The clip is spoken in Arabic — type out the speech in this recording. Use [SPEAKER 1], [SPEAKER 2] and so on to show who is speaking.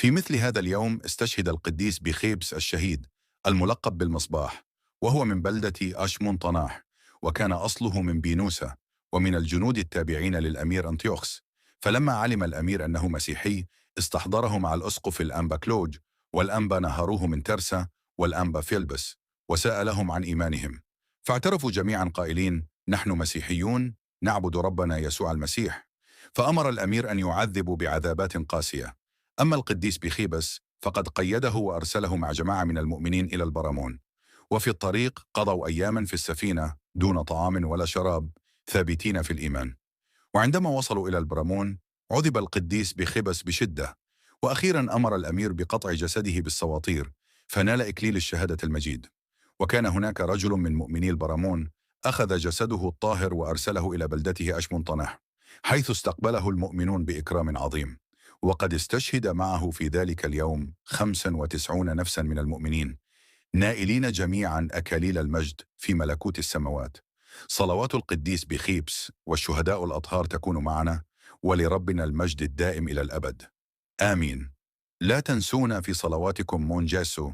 [SPEAKER 1] في مثل هذا اليوم استشهد القديس بخيبس الشهيد الملقب بالمصباح، وهو من بلدة أشمونطناح، وكان أصله من بينوسة ومن الجنود التابعين للأمير أنطيوخس. فلما علم الأمير أنه مسيحي استحضره مع الأسقف الأنبا كلوج والأنبا نهروه من ترسا والأنبا فيلبس، وسألهم عن إيمانهم، فاعترفوا جميعا قائلين: نحن مسيحيون نعبد ربنا يسوع المسيح. فأمر الأمير أن يعذبوا بعذابات قاسية. أما القديس بخيبس فقد قيده وأرسله مع جماعة من المؤمنين إلى البرامون، وفي الطريق قضوا أياما في السفينة دون طعام ولا شراب، ثابتين في الإيمان. وعندما وصلوا إلى البرامون عذب القديس بخبس بشدة، وأخيرا أمر الأمير بقطع جسده بالسواطير، فنال إكليل الشهادة المجيد. وكان هناك رجل من مؤمني البرامون أخذ جسده الطاهر وأرسله إلى بلدته أشمونطنح، حيث استقبله المؤمنون بإكرام عظيم. وقد استشهد معه في ذلك اليوم 95 نفسا من المؤمنين، نائلين جميعا أكاليل المجد في ملكوت السماوات. صلوات القديس بخيبس والشهداء الأطهار تكون معنا، ولربنا المجد الدائم إلى الأبد. آمين. لا تنسونا في صلواتكم مون جاسو.